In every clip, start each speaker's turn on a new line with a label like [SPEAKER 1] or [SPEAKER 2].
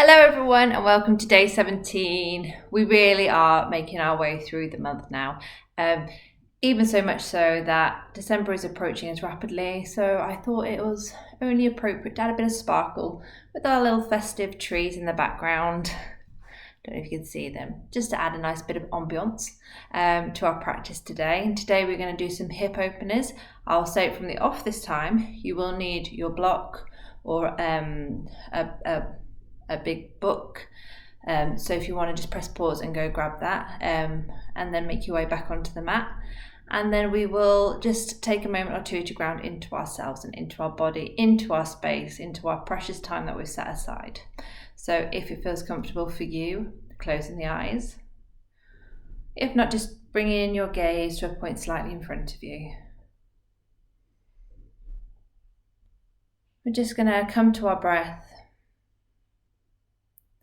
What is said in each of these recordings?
[SPEAKER 1] Hello everyone and welcome to day 17. We really are making our way through the month now. Even so much so that December is approaching us rapidly, so I thought it was only appropriate to add a bit of sparkle with our little festive trees in the background. Don't know if you can see them, just to add a nice bit of ambiance to our practice today. And today we're going to do some hip openers. I'll say it from the off this time. You will need your block or a big book. So if you want to just press pause and go grab that and then make your way back onto the mat. And then we will just take a moment or two to ground into ourselves and into our body, into our space, into our precious time that we've set aside. So if it feels comfortable for you, closing the eyes. If not, just bringing in your gaze to a point slightly in front of you. We're just going to come to our breath,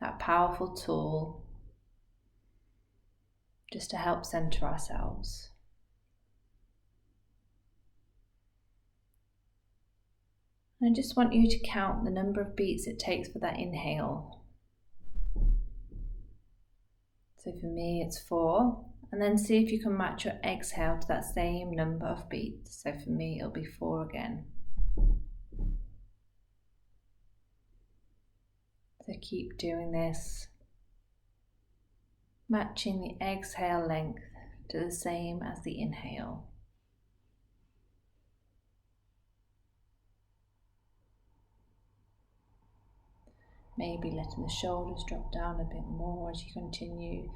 [SPEAKER 1] that powerful tool, just to help center ourselves. I just want you to count the number of beats it takes for that inhale. So for me it's 4, and then see if you can match your exhale to that same number of beats. So for me it'll be 4 again. So keep doing this, matching the exhale length to the same as the inhale. Maybe letting the shoulders drop down a bit more as you continue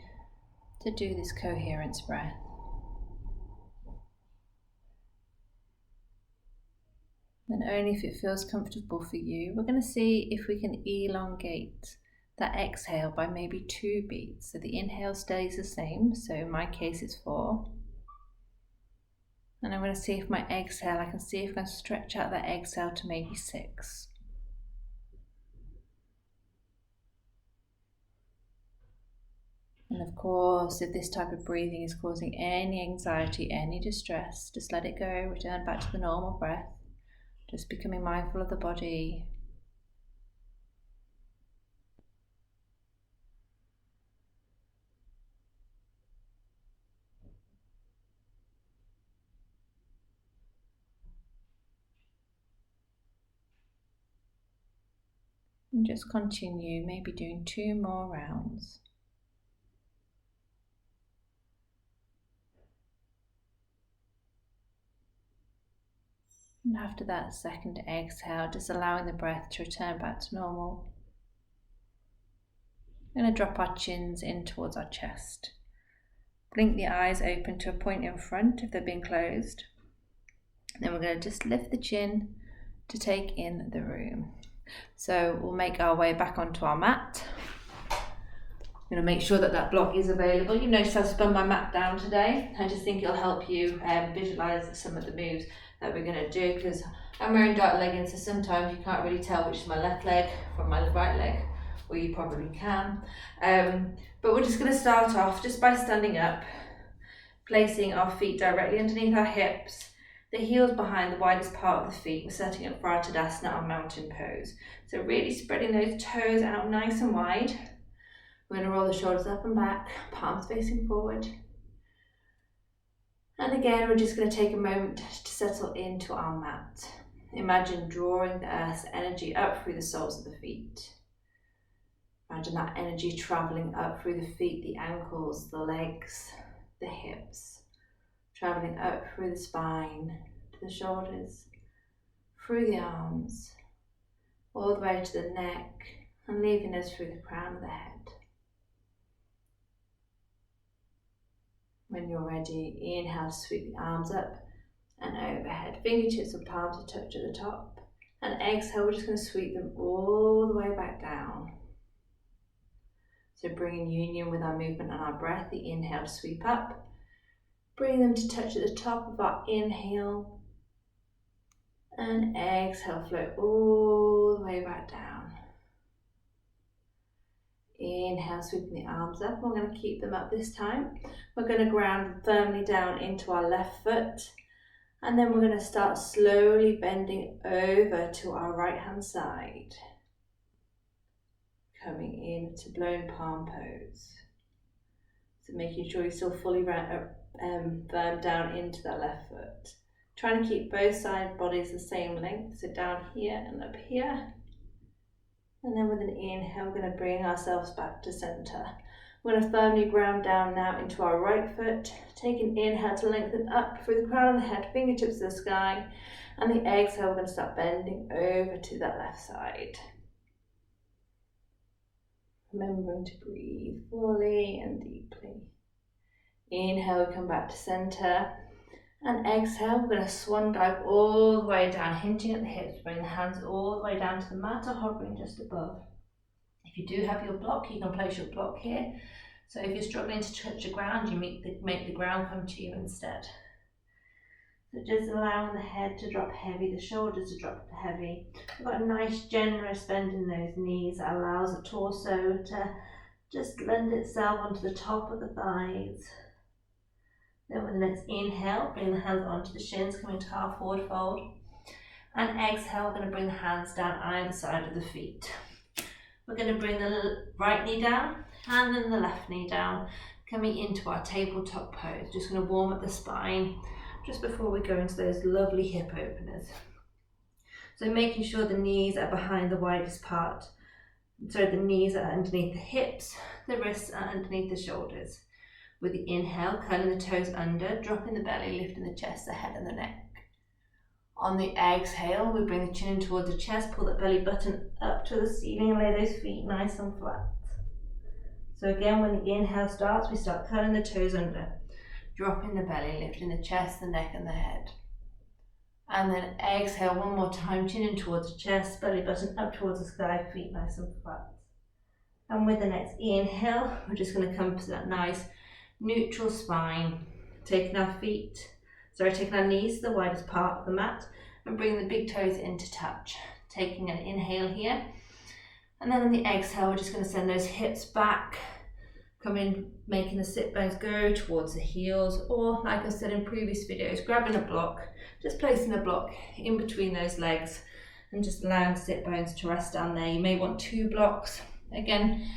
[SPEAKER 1] to do this coherence breath. And only if it feels comfortable for you, we're going to see if we can elongate that exhale by maybe 2 beats. So the inhale stays the same, so in my case it's 4. And I'm going to see if my exhale, I can see if I can stretch out that exhale to maybe 6. And of course, if this type of breathing is causing any anxiety, any distress, just let it go, return back to the normal breath, just becoming mindful of the body. And just continue, maybe doing 2 more rounds. And after that second exhale, just allowing the breath to return back to normal. We're going to drop our chins in towards our chest. Blink the eyes open to a point in front if they've been closed. Then we're going to just lift the chin to take in the room. So we'll make our way back onto our mat. I'm going to make sure that that block is available. You notice I've spun my mat down today. I just think it'll help you visualize some of the moves that we're going to do, because I'm wearing dark leggings, so sometimes you can't really tell which is my left leg from my right leg, or you probably can. But we're just going to start off just by standing up, placing our feet directly underneath our hips, the heels behind the widest part of the feet. We're setting up for our Tadasana, our mountain pose. So really spreading those toes out nice and wide. We're going to roll the shoulders up and back, palms facing forward. And again, we're just going to take a moment to settle into our mat. Imagine drawing the earth's energy up through the soles of the feet. Imagine that energy traveling up through the feet, the ankles, the legs, the hips, traveling up through the spine, to the shoulders, through the arms, all the way to the neck, and leaving us through the crown of the head. When you're ready, inhale to sweep the arms up and overhead. Fingertips and palms to touch at the top. And exhale, we're just going to sweep them all the way back down. So bringing union with our movement and our breath. The inhale to sweep up. Bring them to touch at the top of our inhale. And exhale, float all the way back down. Inhale, sweeping the arms up. We're going to keep them up this time. We're going to ground firmly down into our left foot. And then we're going to start slowly bending over to our right hand side. coming in to blown palm pose. So making sure you're still fully firm down into that left foot. Trying to keep both side bodies the same length, so down here and up here. And then with an inhale, we're going to bring ourselves back to center. We're going to firmly ground down now into our right foot. Take an inhale to lengthen up through the crown of the head, fingertips to the sky. And the exhale, we're going to start bending over to that left side. Remembering to breathe fully and deeply. Inhale, we come back to center. And exhale, we're going to swan dive all the way down, hinging at the hips. Bring the hands all the way down to the mat or hovering just above. If you do have your block, you can place your block here. So if you're struggling to touch the ground, you make the ground come to you instead. So just allowing the head to drop heavy, the shoulders to drop heavy. We've got a nice generous bend in those knees that allows the torso to just lend itself onto the top of the thighs. Then with the next inhale, bring the hands onto the shins, coming to half forward fold. And exhale, we're going to bring the hands down either side of the feet. We're going to bring the right knee down and then the left knee down, coming into our tabletop pose. Just going to warm up the spine just before we go into those lovely hip openers. So making sure the knees are behind the widest part. So the knees are underneath the hips, the wrists are underneath the shoulders. With the inhale, curling the toes under, dropping the belly, lifting the chest, the head and the neck. On the exhale, we bring the chin in towards the chest, pull that belly button up to the ceiling and lay those feet nice and flat. So again, when the inhale starts, we start curling the toes under, dropping the belly, lifting the chest, the neck and the head. And then exhale one more time, chin in towards the chest, belly button up towards the sky, feet nice and flat. And with the next inhale, we're just going to come to that nice neutral spine, taking our knees to the widest part of the mat and bring the big toes into touch. Taking an inhale here, and then on the exhale, we're just going to send those hips back, come in, making the sit bones go towards the heels, or like I said in previous videos, grabbing a block, just placing a block in between those legs and just allowing the sit bones to rest down there. You may want 2 blocks. Again,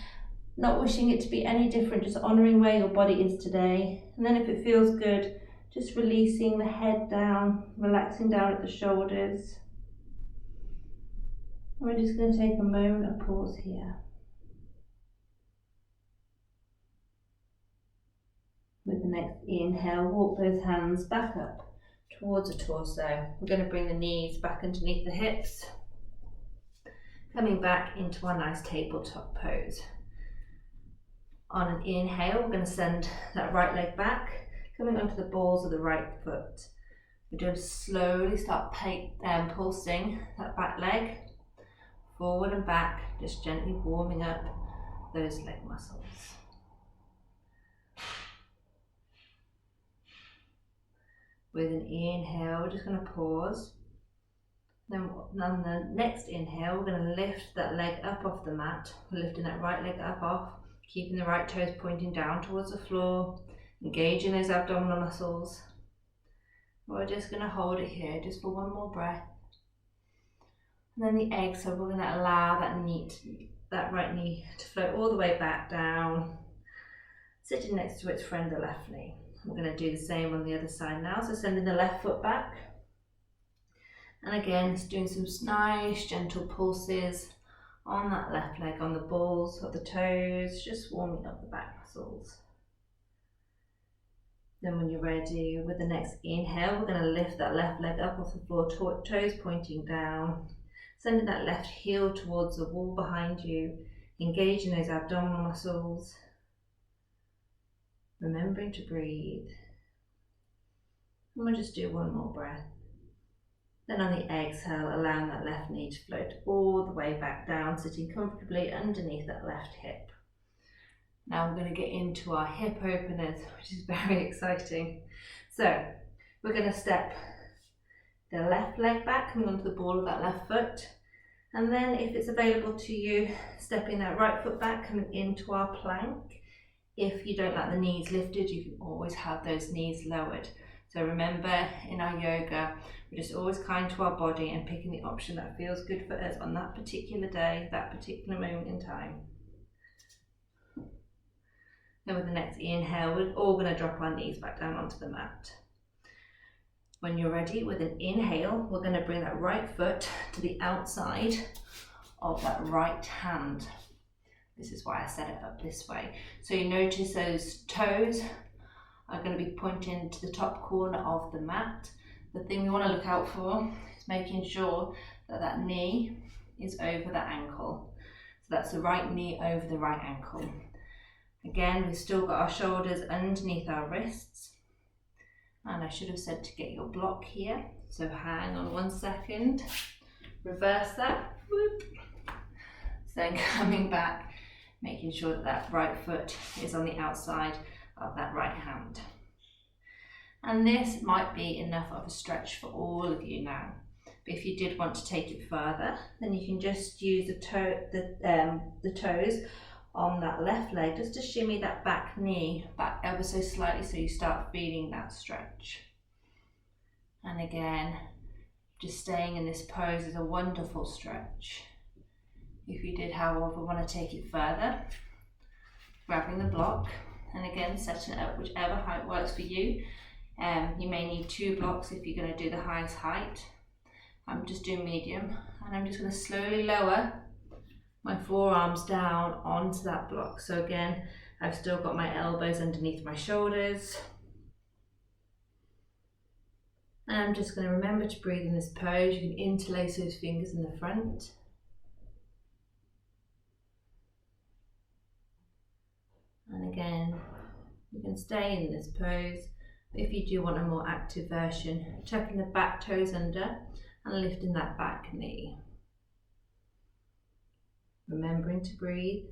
[SPEAKER 1] not wishing it to be any different, just honouring where your body is today. And then if it feels good, just releasing the head down, relaxing down at the shoulders. And we're just going to take a moment of pause here. With the next inhale, walk those hands back up towards the torso. We're going to bring the knees back underneath the hips, coming back into our nice tabletop pose. On an inhale, we're going to send that right leg back, coming onto the balls of the right foot. We're going to slowly start pulsing that back leg, forward and back, just gently warming up those leg muscles. With an inhale, we're just going to pause. Then on the next inhale, we're going to lift that leg up off the mat. We're lifting that right leg up off, keeping the right toes pointing down towards the floor, engaging those abdominal muscles. We're just going to hold it here just for one more breath. And then the exhale, we're going to allow that right knee to float all the way back down, sitting next to its friend, the left knee. We're going to do the same on the other side now, so sending the left foot back. And again, just doing some nice gentle pulses on that left leg, on the balls of the toes, just warming up the back muscles. Then when you're ready, with the next inhale, we're going to lift that left leg up off the floor, toes pointing down, sending that left heel towards the wall behind you, engaging those abdominal muscles. Remembering to breathe. And we'll just do one more breath. Then on the exhale, allowing that left knee to float all the way back down, sitting comfortably underneath that left hip. Now we're going to get into our hip openers, which is very exciting. So we're going to step the left leg back, coming onto the ball of that left foot. And then if it's available to you, stepping that right foot back, coming into our plank. If you don't like the knees lifted, you can always have those knees lowered. So remember, in our yoga, we're just always kind to our body and picking the option that feels good for us on that particular day, that particular moment in time. Then with the next inhale, we're all going to drop our knees back down onto the mat. When you're ready, with an inhale, we're going to bring that right foot to the outside of that right hand. This is why I set it up this way. So you notice those toes are going to be pointing to the top corner of the mat. The thing we want to look out for is making sure that that knee is over the ankle. So that's the right knee over the right ankle. Again, we've still got our shoulders underneath our wrists. And I should have said to get your block here. So hang on 1 second. Reverse that. Whoop. So then coming back, making sure that that right foot is on the outside of that right hand. And this might be enough of a stretch for all of you now. But if you did want to take it further, then you can just use the toes on that left leg just to shimmy that back knee back ever so slightly so you start feeling that stretch. And again, just staying in this pose is a wonderful stretch. If you did, however, want to take it further, grabbing the block and again setting it up whichever height works for you. You may need 2 blocks if you're going to do the highest height. I'm just doing medium, and I'm just going to slowly lower my forearms down onto that block. So again, I've still got my elbows underneath my shoulders. And I'm just going to remember to breathe in this pose. You can interlace those fingers in the front. And again, you can stay in this pose. If you do want a more active version, tucking the back toes under and lifting that back knee. Remembering to breathe.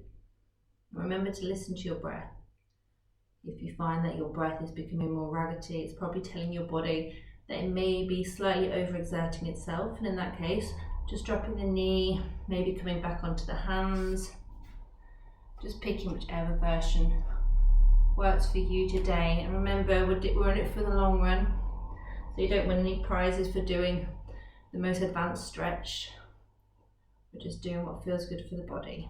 [SPEAKER 1] Remember to listen to your breath. If you find that your breath is becoming more raggedy, it's probably telling your body that it may be slightly overexerting itself, and in that case, just dropping the knee, maybe coming back onto the hands, just picking whichever version works for you today. And remember, we're in it for the long run, so you don't win any prizes for doing the most advanced stretch. We're just doing what feels good for the body.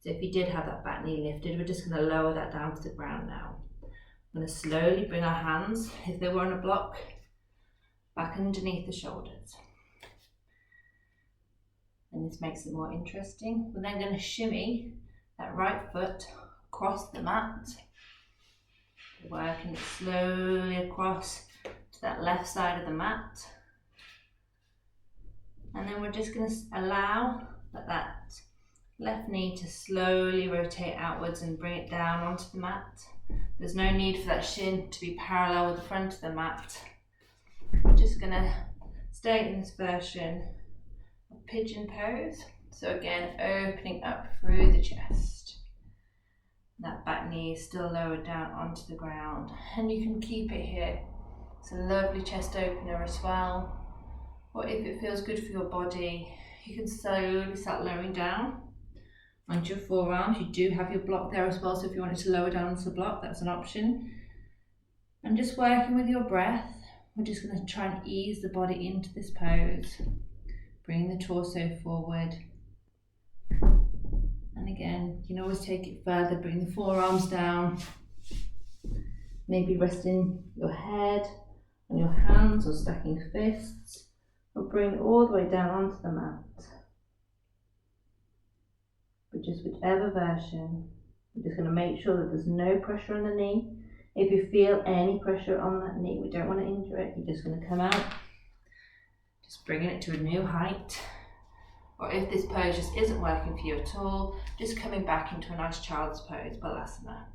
[SPEAKER 1] So if you did have that back knee lifted, we're just going to lower that down to the ground now. We're going to slowly bring our hands, if they were on a block, back underneath the shoulders. And this makes it more interesting. We're then going to shimmy that right foot across the mat, working it slowly across to that left side of the mat. And then we're just going to allow that left knee to slowly rotate outwards and bring it down onto the mat. There's no need for that shin to be parallel with the front of the mat. We're just going to stay in this version of pigeon pose. So again, opening up through the chest. That back knee is still lowered down onto the ground, and you can keep it here. It's a lovely chest opener as well. Or if it feels good for your body, you can slowly start lowering down onto your forearms. You do have your block there as well, so if you wanted to lower down onto the block, that's an option. And just working with your breath, we're just going to try and ease the body into this pose. Bring the torso forward. And again, you can always take it further, bring the forearms down. Maybe resting your head on your hands or stacking fists. Or bring it all the way down onto the mat. But just whichever version, we're just going to make sure that there's no pressure on the knee. If you feel any pressure on that knee, we don't want to injure it. You're just going to come out, just bringing it to a new height. Or if this pose just isn't working for you at all, just coming back into a nice child's pose, Balasana.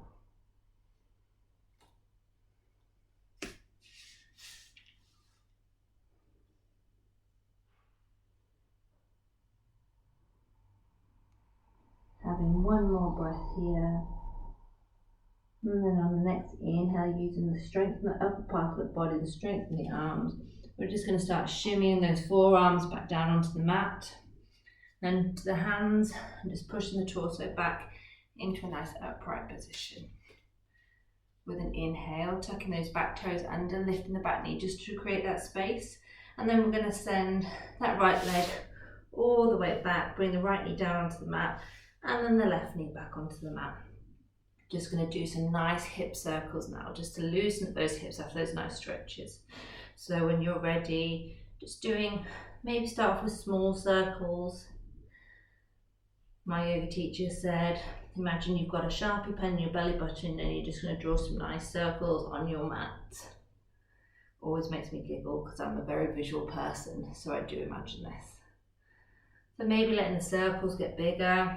[SPEAKER 1] Having one more breath here. And then on the next inhale, using the strength in the upper part of the body, the strength in the arms, we're just going to start shimmying those forearms back down onto the mat. Then to the hands, and just pushing the torso back into a nice upright position. With an inhale, tucking those back toes under, lifting the back knee just to create that space. And then we're going to send that right leg all the way back, bring the right knee down onto the mat, and then the left knee back onto the mat. Just going to do some nice hip circles now, just to loosen up those hips after those nice stretches. So when you're ready, just doing, maybe start off with small circles. My yoga teacher said, imagine you've got a Sharpie pen in your belly button and you're just going to draw some nice circles on your mat. Always makes me giggle because I'm a very visual person, so I do imagine this. So maybe letting the circles get bigger.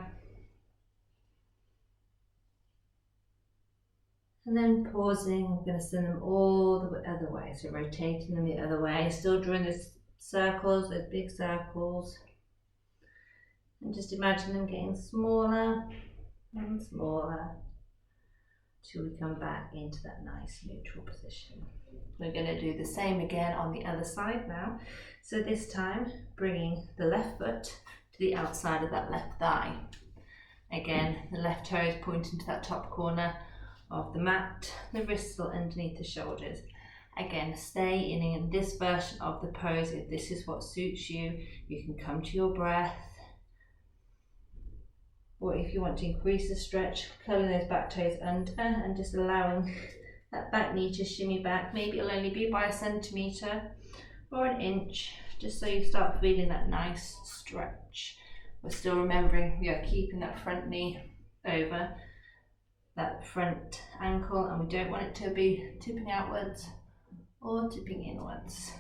[SPEAKER 1] And then pausing, I'm going to send them all the other way, so rotating them the other way, still drawing those circles, those big circles. And just imagine them getting smaller and smaller till we come back into that nice neutral position. We're going to do the same again on the other side now. So this time, bringing the left foot to the outside of that left thigh. Again, the left toe is pointing to that top corner of the mat, the wrists are underneath the shoulders. Again, stay in this version of the pose. If this is what suits you, you can come to your breath. Or if you want to increase the stretch, curling those back toes under and just allowing that back knee to shimmy back. Maybe it'll only be by a centimetre or an inch, just so you start feeling that nice stretch. We're still remembering we are keeping that front knee over that front ankle, and we don't want it to be tipping outwards or tipping inwards.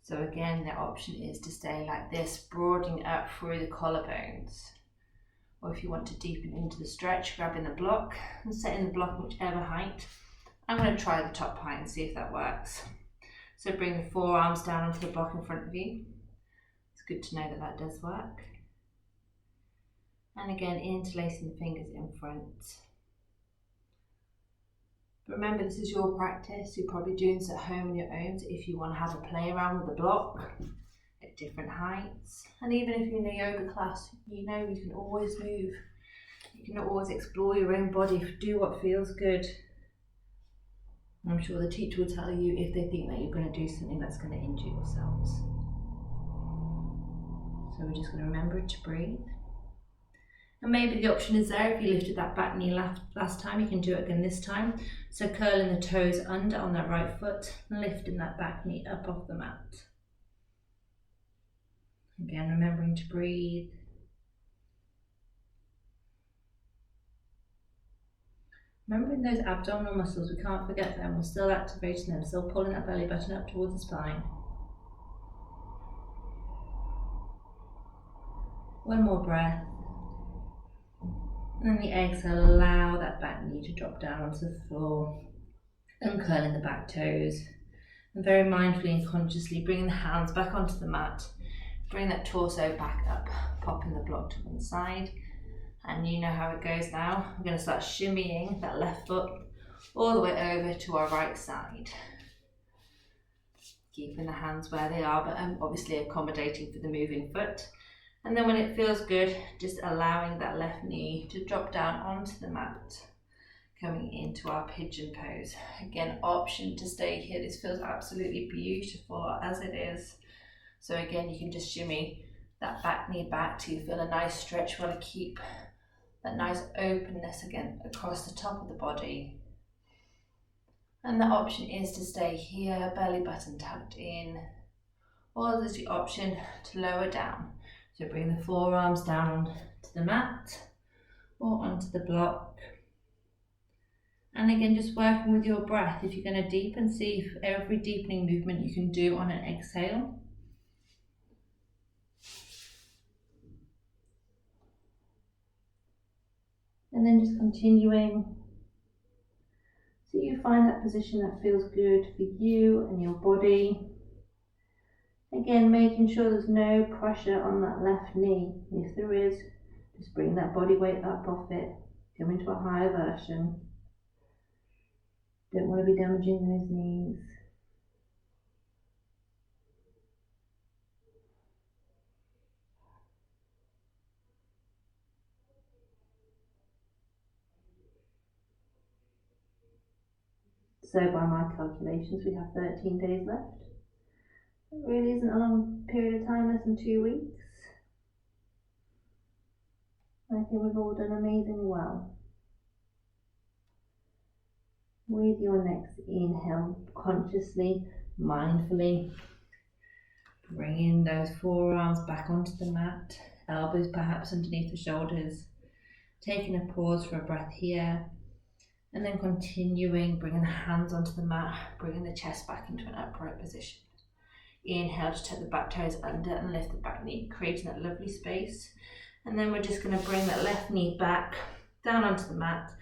[SPEAKER 1] So again, the option is to stay like this, broadening out through the collarbones. Or if you want to deepen into the stretch, grabbing the block and setting the block whichever height. I'm going to try the top height and see if that works. So bring the forearms down onto the block in front of you. It's good to know that that does work. And again, interlacing the fingers in front. But remember, this is your practice. You're probably doing this at home on your own. So if you want to have a play around with the block at different heights, and even if you're in a yoga class, you know you can always move. You can always explore your own body, do what feels good. I'm sure the teacher will tell you if they think that you're going to do something that's going to injure yourselves. So we're just going to remember to breathe. And maybe the option is there, if you lifted that back knee last time, you can do it again this time. So curling the toes under on that right foot and lifting that back knee up off the mat. Again, remembering to breathe. Remembering those abdominal muscles, we can't forget them, we're still activating them, still pulling that belly button up towards the spine. One more breath. And then the exhale, allow that back knee to drop down onto the floor. Uncurling the back toes. And very mindfully and consciously bringing the hands back onto the mat. Bring that torso back up, popping the block to one side. And you know how it goes now. We're going to start shimmying that left foot all the way over to our right side. Keeping the hands where they are, but obviously accommodating for the moving foot. And then when it feels good, just allowing that left knee to drop down onto the mat, coming into our pigeon pose. Again, option to stay here. This feels absolutely beautiful as it is. So again, you can just shimmy that back knee back till you feel a nice stretch. You want to keep that nice openness again across the top of the body. And the option is to stay here, belly button tucked in, or there's the option to lower down. So bring the forearms down onto the mat or onto the block. And again, just working with your breath. If you're going to deepen, see if every deepening movement you can do on an exhale. And then just continuing. So you find that position that feels good for you and your body. Again, making sure there's no pressure on that left knee. If there is, just bring that body weight up off it. Come into a higher version. Don't want to be damaging those knees. So by my calculations, we have 13 days left. It really isn't a long period of time, less than 2 weeks. I think we've all done amazingly well. With your next inhale, consciously, mindfully, bringing those forearms back onto the mat, elbows perhaps underneath the shoulders, taking a pause for a breath here, and then continuing, bringing the hands onto the mat, bringing the chest back into an upright position. Inhale to take the back toes under and lift the back knee, creating that lovely space. And then we're just going to bring that left knee back, down onto the mat,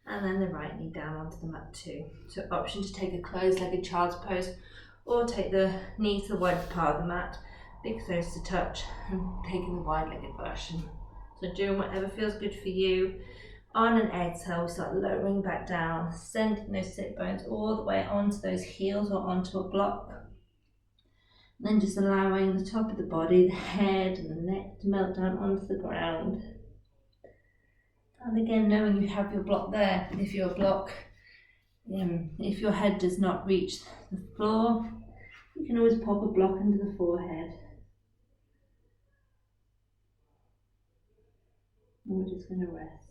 [SPEAKER 1] and then the right knee down onto the mat too. So option to take a closed-legged child's pose, or take the knee to the wide part of the mat, big toes to touch, and taking the wide-legged version. So doing whatever feels good for you. On an exhale, we start lowering back down, sending those sit bones all the way onto those heels or onto a block. And then just allowing the top of the body, the head and the neck to melt down onto the ground. And again, knowing you have your block there. If your head does not reach the floor, you can always pop a block under the forehead. And we're just going to rest.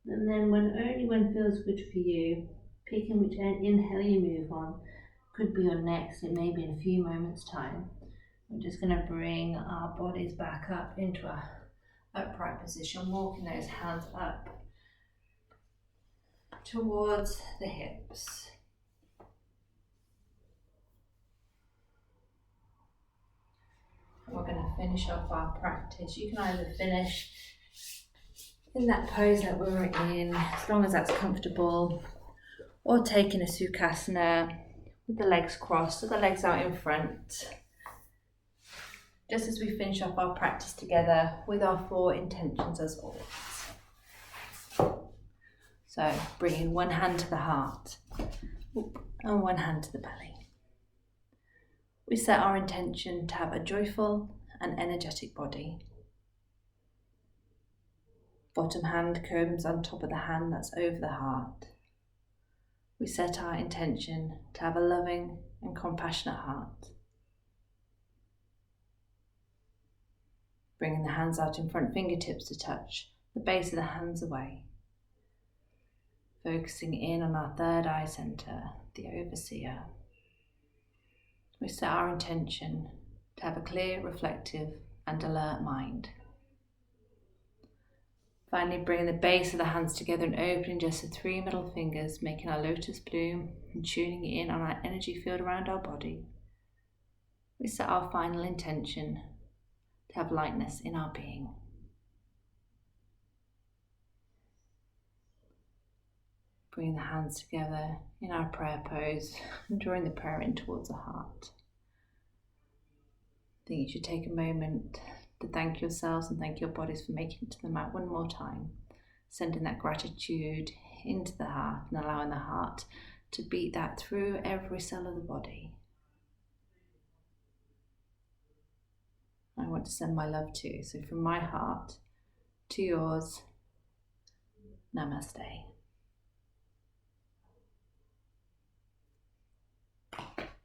[SPEAKER 1] And then only when it feels good for you, picking which inhale you move on. Could be your next, it may be in a few moments' time. We're just going to bring our bodies back up into a upright position, walking those hands up towards the hips. We're going to finish off our practice. You can either finish in that pose that we were in, as long as that's comfortable, or taking a Sukhasana with the legs crossed, so the legs out in front. Just as we finish off our practice together with our 4 intentions as always. So bringing one hand to the heart and one hand to the belly. We set our intention to have a joyful and energetic body. Bottom hand comes on top of the hand that's over the heart. We set our intention to have a loving and compassionate heart. Bringing the hands out in front, fingertips to touch the base of the hands away. Focusing in on our third eye center, the overseer. We set our intention to have a clear, reflective and alert mind. Finally, bringing the base of the hands together and opening just the 3 middle fingers, making our lotus bloom and tuning in on our energy field around our body. We set our final intention to have lightness in our being. Bringing the hands together in our prayer pose and drawing the prayer in towards the heart. I think you should take a moment to thank yourselves and thank your bodies for making it to the mat one more time. Sending that gratitude into the heart and allowing the heart to beat that through every cell of the body. I want to send my love to you. So from my heart to yours, namaste.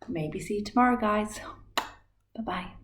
[SPEAKER 1] Maybe see you tomorrow, guys. Bye-bye.